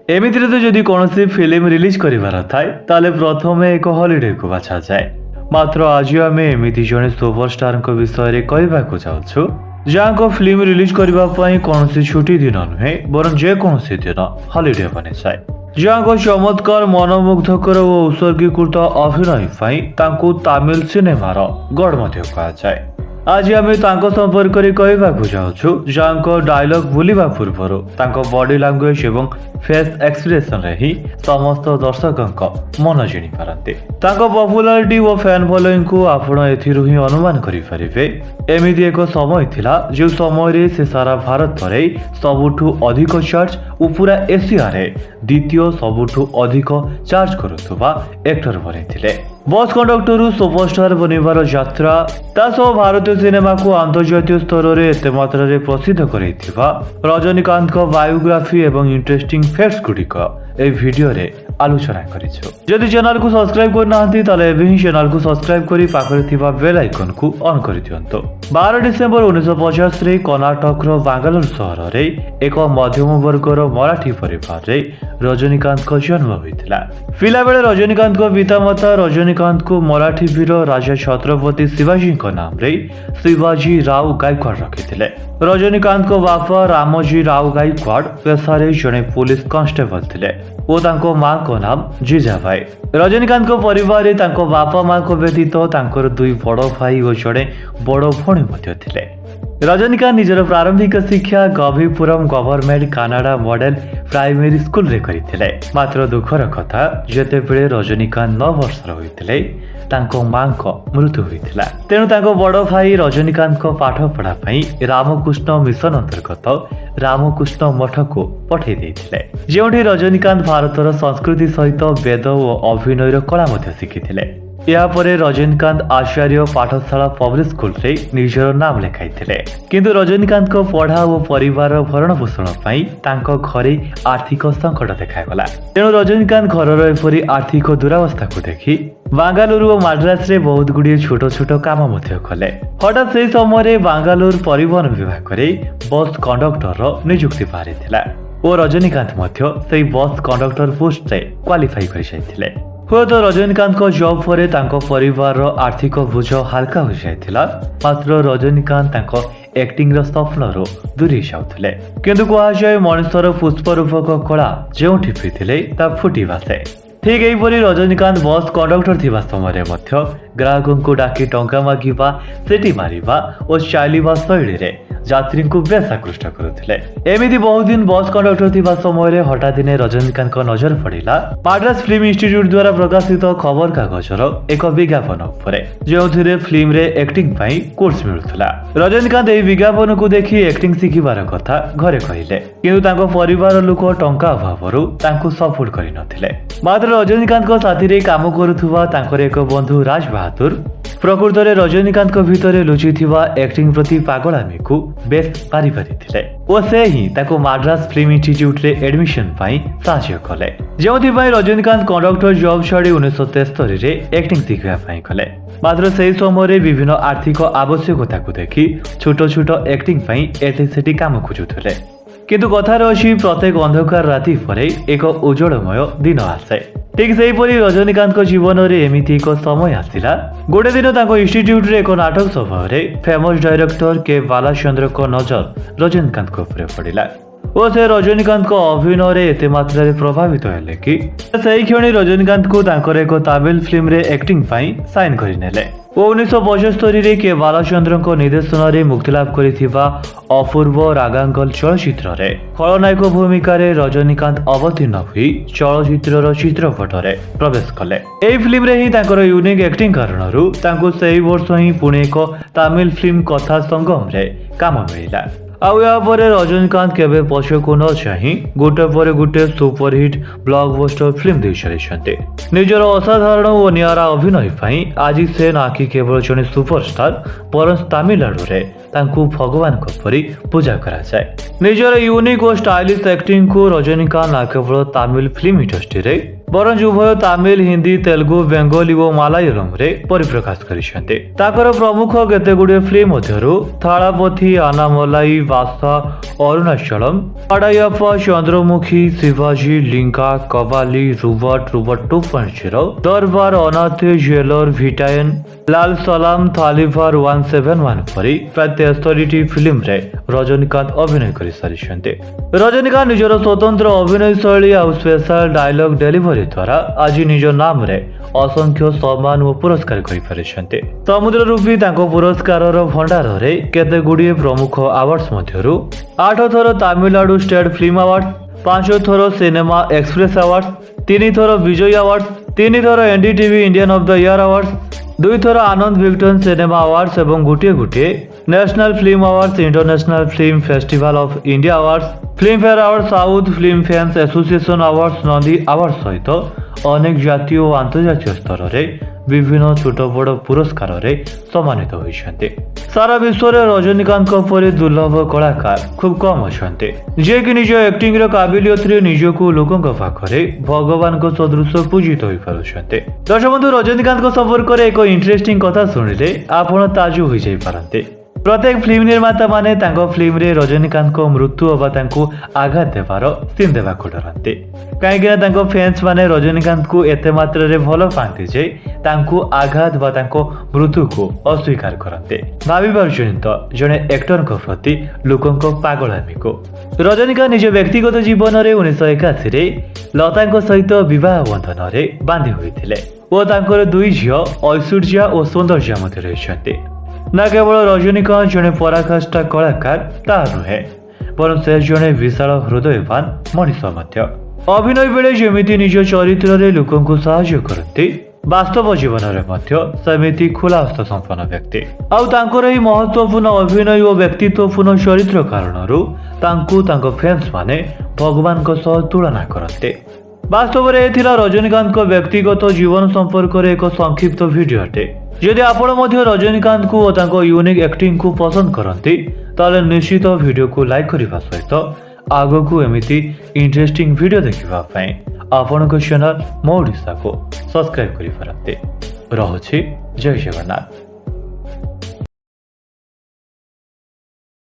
एमितिरे तो जदि कौनसी फिल्म रिलीज करिवार थाए ताले प्रथमे एक हॉलिडे को बाछा जाए। मात्र आज आम एमिति जने सुपरस्टार विषय रे कहबाकू जाउछु जहाँको फिल्म रिलीज करबा पई कौनसी छुट्टी दिन नुहे बरं जे कौनसी दिन हॉलिडे बने जाए। जहाँको चमत्कार मनमुग्धकर और उत्सर्गीकृत अभिनय पई तांकू तमिल सिनेमार गढ़ मध्य कहा जाए। आज आम संपर्क कहबाकू जाउछु जहाँको डायलॉग भूलिबा पूर्वर तांको बॉडी लैंग्वेज एवं फेस एक्सप्रेशन रे ही समस्त दर्शकों मन जिणी पारंते। तांको पॉपुलैरिटी और फैन फॉलोइंग को आपण एथिरु ही अनुमान करि परिबे। एमिति एक समय थिला जो समय रे से सारा भारत रे सबुठु अधिक चार्ज और पूरा एशिया रे द्वितीय सबुठु अधिक charge करुथुबा actor बनिथिले। Bus conductor superstar बनिबार यात्रा तासो भारतीय सिनेमा को अंतर्जातीय स्तर में एते मात्रा रे प्रसिद्ध करैथिबा रजनीकांत को बायोग्राफी एवं इंटरेस्टिंग फैक्ट्स गुडिक ए वीडियो रे आलोचना करिछु। जदि चैनल को सब्सक्राइब करनांती ताले एबे ही चैनल को सब्सक्राइब करी पाखरे थिबा बेल आइकन को ऑन करि दियंतो। 12 डिसेंबर 1950 रे कर्नाटक रो बांगालोर शहर रे एक मध्यम वर्गर मराठी परिवार रे रजनीकांत को जन्म होइतिला। पिला बेले रजनीकांत को पितामाता रजनीकांत को मराठी वीर राजा छत्रपति शिवाजी को नाम रे शिवाजी राव गायकवाड़ रखिथिले। रजनीकांत को बापा रामजी राव गायकवाड़ पेशारे जड़े पुलिस कांस्टेबल थिले और तांको मां को नाम जीजाबाई। रजनीकांत को परिवार रे तांको बापा मां को व्यतीत तांकर दुई बड़ भाई और जड़े बड़ भौणी मध्य थिले। रजनीकांत निजर प्रारंभिक शिक्षा Gavipuram government Kannada model primary school रे करिथिले। मात्र दुखर कथा जेतेबेले रजनीकांत 9 वर्षर होइथिले तांको मां को मृत्यु होइथिला। तेणु तांको बड़ भाई रजनीकांत को पाठ पढ़ा पई रामकृष्ण मिशन अंतर्गत रामकृष्ण मठ को पठै देथिले, जेउठी रजनीकांत भारतर संस्कृति सहित वेद और अभिनयर कला मध्य शिखिथिले। यापरे रजनीकांत आचार्य पाठशाला पब्लिक स्कूल रे निजर नाम लेखाइथिले। किंतु रजनीकांत को पढ़ा और परिवार भरण पोषण पई तांको घरे आर्थिक संकट देखागला। तेणु रजनीकांत घरर एपरी आर्थिक दुरावस्था को देखि बांगालुरु और मद्रास रे बहुत गुड़िए छोट छोट काम मध्य कले। हठात से समय बांगालुरु परिवहन विभाग रे बस कंडक्टर नियुक्ति बाहरिथिला और रजनीकांत मध्य से बस कंडक्टर पोस्ट रे क्वालिफाई करि जायथिले। हुए तो रजनीकांत को जॉब पर तांको परिवार आर्थिक बोझ हल्का हो जाइथिला। मात्र रजनीकांत तांको एक्टिंग रो स्वप्न रो दूरी जाउथिले। किंतु कहा जाय मनुष्यर पुष्प रूपक कला जेउठी फिथिले ता फुटी बासे। ठीक एहीपरि रजनीकांत बस कंडक्टर थिबा समय मध्य ग्राहकों को डाकी टंका मागिबा सेटी मारिबा और चालिबा शैली रे यात्री को बेस आकृष्ट करुथिले। एमिति बहुत दिन बस कंडक्टर थिबा समय रे हठात दिने रजनीकांत को नजर पड़िला मद्रास फिल्म इंस्टीट्यूट द्वारा प्रकाशित खबर कागजर एक विज्ञापन उपरे जेउथिरे फिल्म रे एक्टिंग पई कोर्स मिलुथला। रजनीकांत एही विज्ञापन को देखि एक्टिंग शिखिबार कथा घरे कहिले, किंतु तांको परिवार लोक टंका अभावरु तांको सपोर्ट करि नथिले। मात्र रजनीकांत को साथी रे काम करुथुवा तांकर एक बंधु राज बहादुर प्रकृत रे रजनीकांत को भितरे लुचि थिबा एक्टिंग प्रति पागलामी को बेस पारि परिथिले और से ही ताको मद्रास फिल्म इंस्टीट्यूट रे एडमिशन पाई साहाय्य कले। जेउथि पई रजनीकांत कंडक्टर जॉब छाड़ी 1973 रे एक्टिंग शिखिबा पई कले। मात्र सेही समय रे विभिन्न आर्थिक आवश्यकता को देखि छोट छोट एक्टिंग पई एठी सेठी काम खोजुथले। किंतु कथार अछि प्रत्येक अंधकार राति परे एक उज्जवलमय दिन आसे। ठीक सेहीपरि रजनीकांत को जीवन रे एमिति एक समय आसिला गोटे दिन ताको इंस्टीट्यूट रे एक नाटक सभा रे फेमस डायरेक्टर के बालाचंद्र को नजर रजनीकांत को उपरे पड़िला और से रजनीकांत को अभिनय रे एते मात्रा रे प्रभावित हेले कि सही क्षणी रजनीकांत को तांकर एक तमिल फिल्म रे एक्टिंग पई साइन करि नेले। 1975 रे के बालाचंद्र को निर्देशन रे मुक्ति लाभ करिथिबा अपूर्व रागांगल चलचित्र रे खलनायक भूमिका रे रजनीकांत अवतीर्ण हुई चलचित्र रो चित्रपट रे प्रवेश कले। एही फिल्म रे ही तांकर यूनिक एक्टिंग कारणरु तांको सेही वर्ष ही पुणे एक तमिल फिल्म कथा संगम रे काम मिलिला। आउ या पर रजनीकांत केबे पछको न चाहि गोटे पर गोटे सुपरहिट ब्लॉकबस्टर फिल्म दे चलिछन्ते। निजर असाधारण और नियारा अभिनय पई आज से ना कि केवल जने सुपरस्टार पर तमिलनाडु रे तांको भगवान को परी पूजा करा जाए। निजर यूनिक और स्टाइलिश एक्टिंग को रजनीकांत ना केवल तमिल फिल्म इंडस्ट्री रे ବରଂ ଉଭୟ ତାମିଲ ହିନ୍ଦୀ ତେଲୁଗୁ ବେଙ୍ଗଲୀ ଓ ମାଲାୟାଲମରେ ପରିପ୍ରକାଶ କରିଛନ୍ତି। ତାଙ୍କର ପ୍ରମୁଖ କେତେଗୁଡ଼ିଏ ଫିଲ୍ମ ମଧ୍ୟରୁ ଥାଳାପଥି, ଆନାମଲାଇ, ବାସା, ଅରୁଣାଚଳମ୍, ପାଡାୟାପ୍ପା, ଚନ୍ଦ୍ରମୁଖୀ, ଶିବାଜୀ, ଲିଙ୍କା, କବାଲି, ରୋବଟ 2.0, ଦରବାର, ଅନାଥେ, ଜେଲର, ଭିଟାୟନ, ଲାଲ ସଲାମ, ଥାଲିଭାର 171 ପରି ପ୍ରାୟ 63ଟି ଫିଲ୍ମରେ ରଜନୀକାନ୍ତ ଅଭିନୟ କରିସାରିଛନ୍ତି। ରଜନୀକାନ୍ତ ନିଜର ସ୍ୱତନ୍ତ୍ର ଅଭିନୟ ଶୈଳୀ ଆଉ ସ୍ପେଶାଲ ଡାଇଲଗ ଡେଲିଭରି ଦ୍ୱାରା ଆଜି ନିଜ ନାମରେ ଅସଂଖ୍ୟ ସମ୍ମାନ ଓ ପୁରସ୍କାର କରିପାରିଛନ୍ତି। ସମୁଦ୍ର ରୂପୀ ତାଙ୍କ ପୁରସ୍କାରର ଭଣ୍ଡାରରେ କେତେଗୁଡ଼ିଏ ପ୍ରମୁଖ ଆୱାର୍ଡସ ମଧ୍ୟରୁ 8 ଥର ତାମିଲନାଡୁ ଷ୍ଟେଟ୍ ଫିଲ୍ମ ଆୱାର୍ଡ, 5 ଥର ସିନେମା ଏକ୍ସପ୍ରେସ ଆୱାର୍ଡ, 3 ଥର ବିଜୟ ଆୱାର୍ଡ, 3 ଥର NDTV Indian of the year award, 2 ଥର ଆନନ୍ଦ ଭିକ୍ଟନ ସିନେମା ଆୱାର୍ଡସ ଏବଂ ଗୋଟିଏ national film awards, international film festival of India awards, Filmfare award, south film fans association awards, Nandi award ସହିତ ଅନେକ ଜାତୀୟ ଓ ଆନ୍ତର୍ଜାତୀୟ ସ୍ତରରେ ବିଭିନ୍ନ ଛୋଟ ବଡ଼ ପୁରସ୍କାରରେ ସମ୍ମାନିତ ହୋଇଛନ୍ତି। ସାରା ବିଶ୍ୱରେ ରଜନୀକାନ୍ତଙ୍କ ପରି ଦୁର୍ଲଭ କଳାକାର ଖୁବ୍ କମ୍ ଅଛନ୍ତି, ଯିଏକି ନିଜ ଆକ୍ଟିଂର କାବିଲିୟତରେ ନିଜକୁ ଲୋକଙ୍କ ପାଖରେ ଭଗବାନଙ୍କ ସଦୃଶ ପୂଜିତ ହୋଇପାରୁଛନ୍ତି। ଦର୍ଶକ ବନ୍ଧୁ, ରଜନୀକାନ୍ତଙ୍କ ସମ୍ପର୍କରେ ଏକ ଇଣ୍ଟରେଷ୍ଟିଂ କଥା ଶୁଣିଲେ ଆପଣ ତାଜୁବ ହୋଇଯାଇପାରନ୍ତି। ପ୍ରତ୍ୟେକ ଫିଲ୍ମ ନିର୍ମାତା ମାନେ ତାଙ୍କ ଫିଲ୍ମରେ ରଜନୀକାନ୍ତଙ୍କ ମୃତ୍ୟୁ ଅବା ତାଙ୍କୁ ଆଘାତ ଦେବାର ସିନ୍ ଦେବାକୁ ଡରନ୍ତି, କାହିଁକିନା ତାଙ୍କ ଫ୍ୟାନ୍ସ ମାନେ ରଜନୀକାନ୍ତଙ୍କୁ ଏତେ ମାତ୍ରାରେ ଭଲ ପାଆନ୍ତି ଯେ ତାଙ୍କୁ ଆଘାତ ବା ତାଙ୍କ ମୃତ୍ୟୁକୁ ଅସ୍ୱୀକାର କରନ୍ତି। ଭାବିପାରୁଛନ୍ତି ତ ଜଣେ ଆକ୍ଟରଙ୍କ ପ୍ରତି ଲୋକଙ୍କ ପାଗଳାମିକୁ। ରଜନୀକାନ୍ତ ନିଜ ବ୍ୟକ୍ତିଗତ ଜୀବନରେ 1981ରେ ଲତାଙ୍କ ସହିତ ବିବାହ ବନ୍ଧନରେ ବାନ୍ଧି ହୋଇଥିଲେ ଓ ତାଙ୍କର 2 ଝିଅ ଐଶ୍ୱର୍ଯ୍ୟା ଓ ସୌନ୍ଦର୍ଯ୍ୟା ମଧ୍ୟ ରହିଛନ୍ତି। ନା କେବଳ ରଜନୀକାନ୍ତ ଜଣେ ପରାକାଷ୍ଠା କଳାକାର ତାହା ନୁହେଁ, ବରଂ ସେ ଜଣେ ବିଶାଳ ହୃଦୟବାନ ମଣିଷ ମଧ୍ୟ। ଅଭିନୟ ବେଳେ ଯେମିତି ନିଜ ଚରିତ୍ରରେ ଲୋକଙ୍କୁ ସାହାଯ୍ୟ କରନ୍ତି, ବାସ୍ତବ ଜୀବନରେ ମଧ୍ୟ ସେମିତି ଖୋଲାହସ୍ତ ସମ୍ପନ୍ନ ବ୍ୟକ୍ତି। ଆଉ ତାଙ୍କର ଏହି ମହତ୍ୱପୂର୍ଣ୍ଣ ଅଭିନୟ ଓ ବ୍ୟକ୍ତିତ୍ୱପୂର୍ଣ୍ଣ ଚରିତ୍ର କାରଣରୁ ତାଙ୍କୁ ତାଙ୍କ ଫ୍ୟାନ୍ସ ମାନେ ଭଗବାନଙ୍କ ସହ ତୁଳନା କରନ୍ତି। ବାସ୍ତବରେ ଏ ଥିଲା ରଜନୀକାନ୍ତଙ୍କ ବ୍ୟକ୍ତିଗତ ଜୀବନ ସମ୍ପର୍କରେ ଏକ ସଂକ୍ଷିପ୍ତ ଭିଡିଓ ଅଟେ। ଯଦି ଆପଣ ମଧ୍ୟ ରଜନୀକାନ୍ତଙ୍କୁ ଓ ତାଙ୍କ ୟୁନିକ୍ ଆକ୍ଟିଂକୁ ପସନ୍ଦ କରନ୍ତି, ତାହେଲେ ନିଶ୍ଚିତ ଭିଡିଓକୁ ଲାଇକ୍ କରିବା ସହିତ ଆଗକୁ ଏମିତି ଇଣ୍ଟରେଷ୍ଟିଂ ଭିଡିଓ ଦେଖିବା ପାଇଁ ଆପଣଙ୍କ ଚ୍ୟାନେଲ ମୋ ଓଡ଼ିଶାକୁ ସବସ୍କ୍ରାଇବ କରିପାରନ୍ତି। ରହୁଛି, ଜୟ ଜଗନ୍ନାଥ।